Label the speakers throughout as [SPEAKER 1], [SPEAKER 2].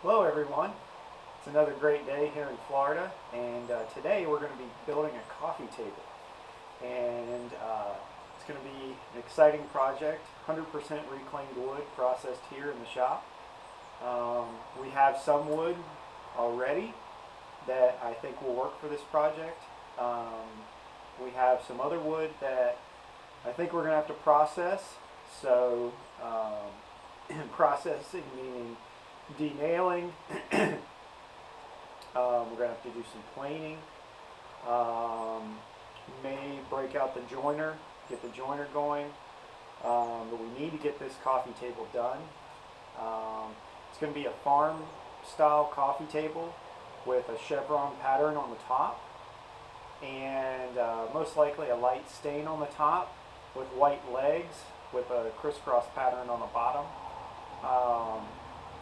[SPEAKER 1] Hello everyone. It's another great day here in Florida, and today we're going to be building a coffee table. And it's going to be an exciting project, 100% reclaimed wood processed here in the shop. We have some wood already that I think will work for this project. We have some other wood that I think we're going to have to process. So processing meaning denailing. We're going to have to do some planing. May break out the joiner, get the joiner going. But we need to get this coffee table done. It's going to be a farm style coffee table with a chevron pattern on the top, and most likely a light stain on the top with white legs with a crisscross pattern on the bottom.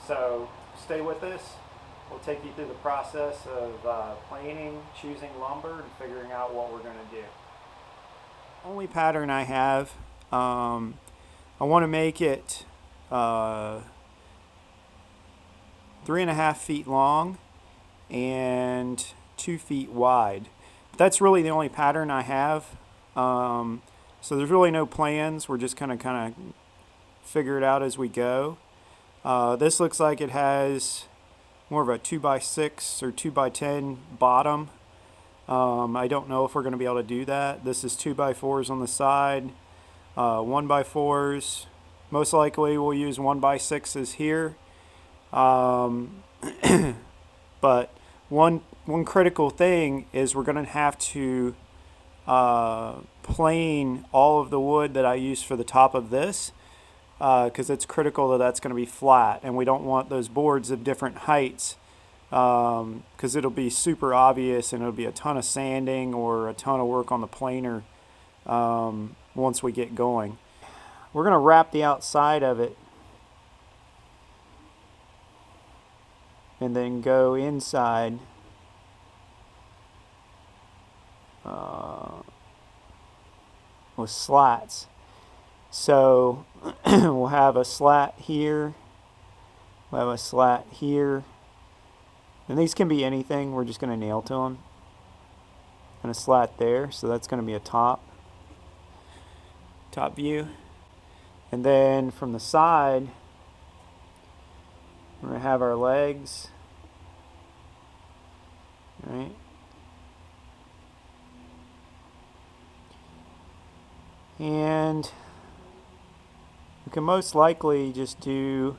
[SPEAKER 1] So stay with us. We'll take you through the process of planing, choosing lumber, and figuring out what we're going to do. Only pattern I have, I want to make it 3.5 feet long and 2 feet wide. But that's really the only pattern I have. So there's really no plans. We're just kind of figure it out as we go. This looks like it has more of a 2x6 or 2x10 bottom. I don't know if we're going to be able to do that. This is 2x4s on the side, 1x4s. Most likely we'll use 1x6s here. But one critical thing is we're going to have to plane all of the wood that I use for the top of this, because it's critical that that's going to be flat, and we don't want those boards of different heights, because it'll be super obvious and it'll be a ton of sanding or a ton of work on the planer once we get going. We're going to wrap the outside of it and then go inside with slats. So we'll have a slat here, we'll have a slat here, and these can be anything. We're just going to nail to them, and a slat there, so that's going to be a top view. And then from the side we're going to have our legs, right? And we can most likely just do,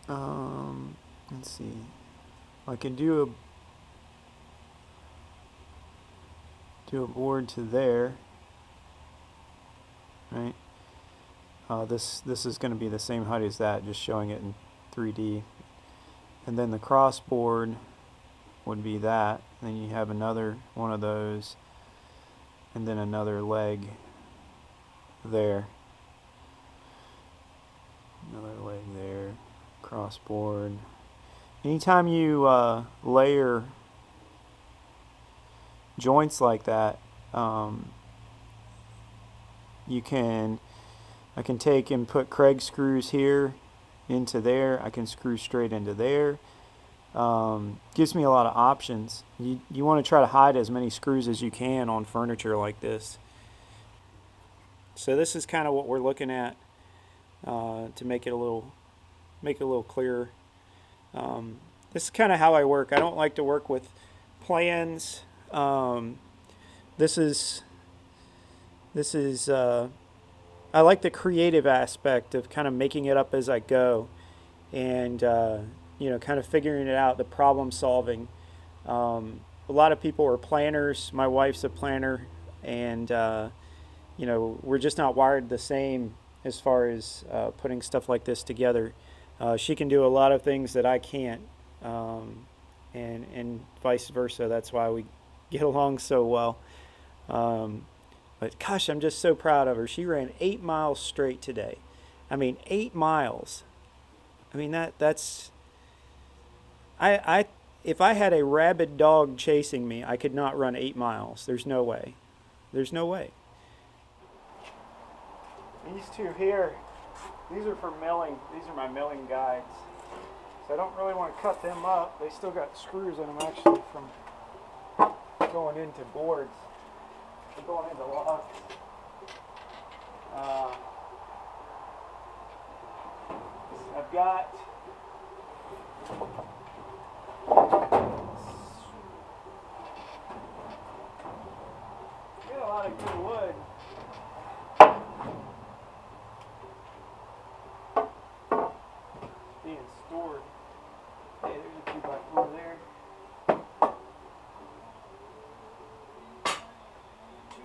[SPEAKER 1] let's see, I can do a board to there, right? This is going to be the same height as that, just showing it in 3D. And then the cross board would be that. And then you have another one of those, and then another leg there. Another leg there. Cross board. Anytime you layer joints like that, I can take and put Craig screws here into there. I can screw straight into there. Gives me a lot of options. You want to try to hide as many screws as you can on furniture like this. So this is kind of what we're looking at to make it a little clearer. This is kind of how I work. I don't like to work with plans. This is I like the creative aspect of kind of making it up as I go, and you know, kind of figuring it out, the problem solving. A lot of people are planners. My wife's a planner, and you know, we're just not wired the same as far as putting stuff like this together. She can do a lot of things that I can't, and vice versa. That's why we get along so well. But gosh, I'm just so proud of her. She ran 8 miles straight today. I mean, 8 miles. I mean, that's if I had a rabid dog chasing me, I could not run 8 miles. There's no way. There's no way. These two here, These are for milling. These are my milling guides. So I don't really want to cut them up. They still got screws in them actually from going into boards. They're going into locks. I've got a lot of good wood. Being stored. Hey, there's a 2x4 there.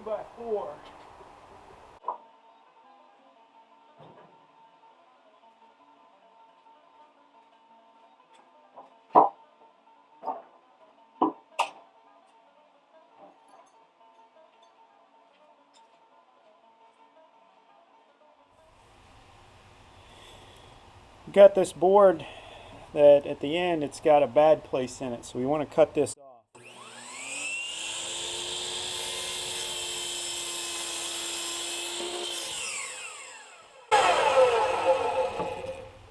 [SPEAKER 1] 2x4. Got this board that at the end it's got a bad place in it, so we want to cut this off.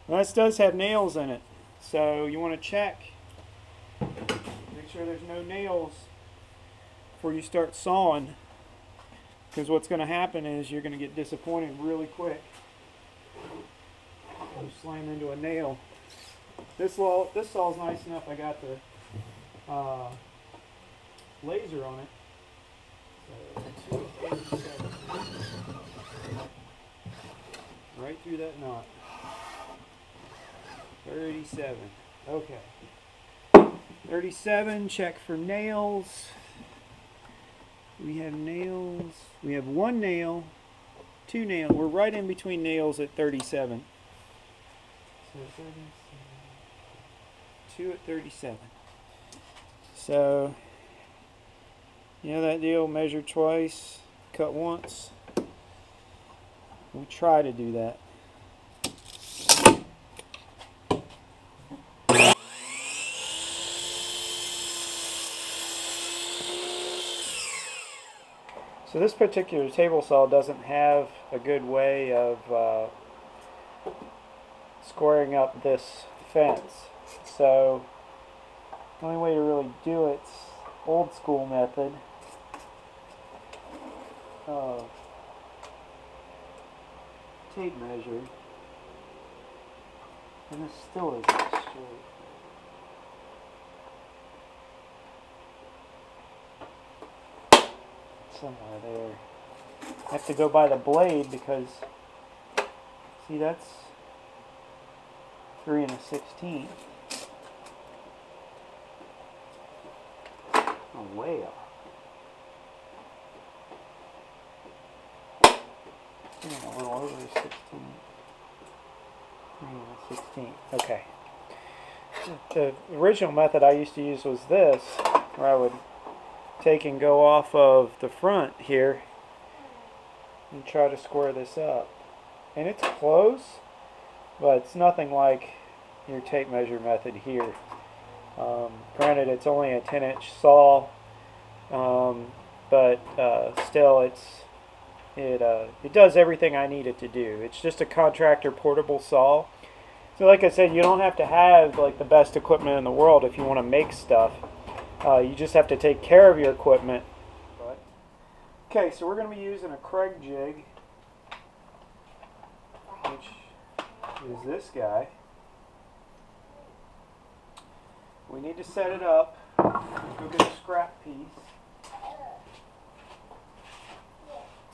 [SPEAKER 1] Well, this does have nails in it, so you want to check, make sure there's no nails before you start sawing, because what's going to happen is you're going to get disappointed really quick. You slam into a nail. This saw's nice enough. I got the laser on it. So 287. Right through that knot. 37. Okay. 37. Check for nails. We have nails. We have one nail, two nails. We're right in between nails at 37. 2 at 37. So, you know that deal, measure twice, cut once. We try to do that. So this particular table saw doesn't have a good way of squaring up this fence. So the only way to really do it's old school method of tape measure, and this still isn't straight. Somewhere there. I have to go by the blade because see, that's 3 1/16. Oh, way off. A little over 16. 3 1/16. Okay. The original method I used to use was this, where I would take and go off of the front here and try to square this up. And it's close, but it's nothing like your tape measure method here. Granted, it's only a 10-inch saw, but still, it does everything I need it to do. It's just a contractor portable saw. So, like I said, you don't have to have like the best equipment in the world if you want to make stuff. You just have to take care of your equipment. Okay, so we're going to be using a Craig jig, which is this guy. We need to set it up. Let's go get a scrap piece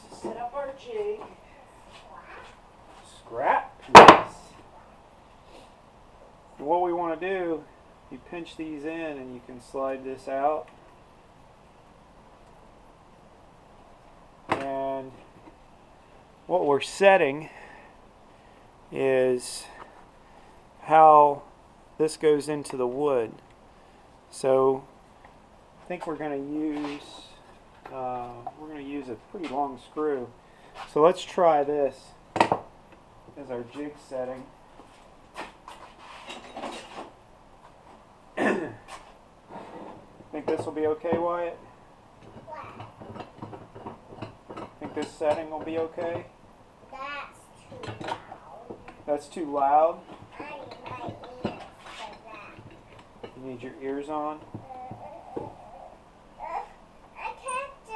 [SPEAKER 1] to set up our jig. Scrap piece. And what we want to do, you pinch these in and you can slide this out. And what we're setting is how this goes into the wood. So I think we're going to use a pretty long screw. So let's try this as our jig setting. Think this will be okay, Wyatt? Think this setting will be okay?
[SPEAKER 2] That's too loud.
[SPEAKER 1] That's too loud.
[SPEAKER 2] I need my ears for that.
[SPEAKER 1] You need your ears on.
[SPEAKER 2] I can't do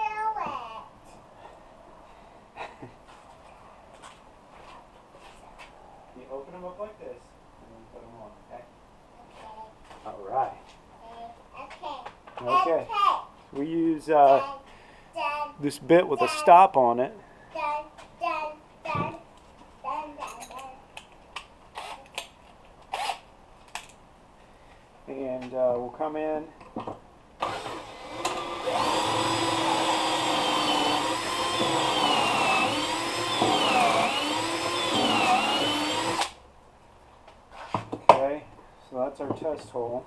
[SPEAKER 2] it.
[SPEAKER 1] You open them up like this and then put them on, okay?
[SPEAKER 2] Okay.
[SPEAKER 1] All right.
[SPEAKER 2] Okay.
[SPEAKER 1] Okay. We use
[SPEAKER 2] Dun,
[SPEAKER 1] this bit with a stop on it.
[SPEAKER 2] dun, dun, dun, dun, dun, dun.
[SPEAKER 1] And we'll come in. Okay, so that's our test hole.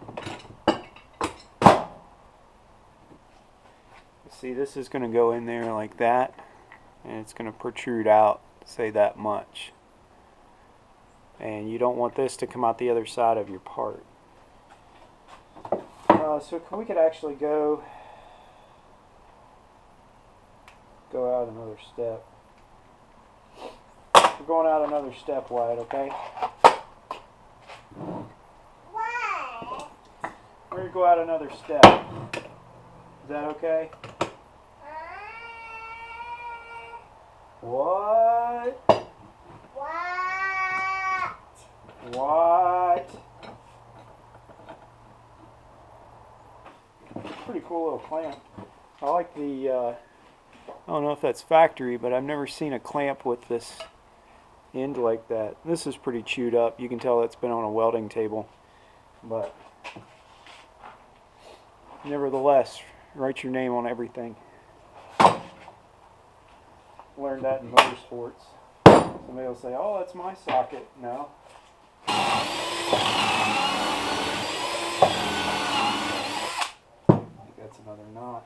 [SPEAKER 1] See, this is going to go in there like that, and it's going to protrude out, say that much. And you don't want this to come out the other side of your part. So we could actually go out another step. We're going out another step, Wyatt, okay?
[SPEAKER 2] What?
[SPEAKER 1] We're going to go out another step. Is that okay? What?
[SPEAKER 2] What?
[SPEAKER 1] What? Pretty cool little clamp. I like the, I don't know if that's factory, but I've never seen a clamp with this end like that. This is pretty chewed up. You can tell it's been on a welding table. But nevertheless, write your name on everything. Learned that in motorsports. Somebody will say, oh, that's my socket. No. I think that's another knot.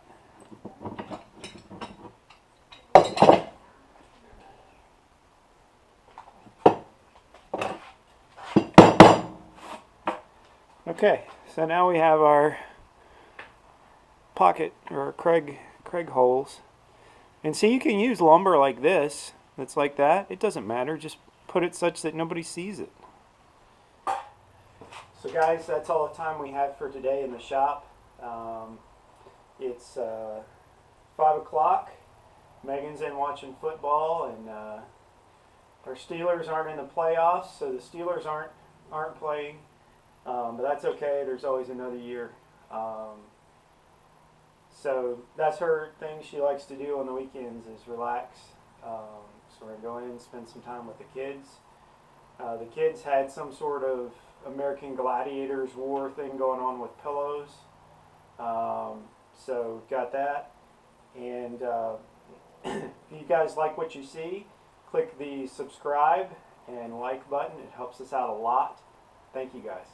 [SPEAKER 1] Okay, so now we have our pocket or Craig holes. And see, you can use lumber like this, that's like that. It doesn't matter, just put it such that nobody sees it. So guys, that's all the time we have for today in the shop. It's 5 o'clock. Megan's in watching football, and our Steelers aren't in the playoffs, so the Steelers aren't playing. But that's okay, there's always another year. So that's her thing she likes to do on the weekends is relax. So we're going to go in and spend some time with the kids. The kids had some sort of American Gladiators war thing going on with pillows. So got that. And if you guys like what you see, click the subscribe and like button. It helps us out a lot. Thank you guys.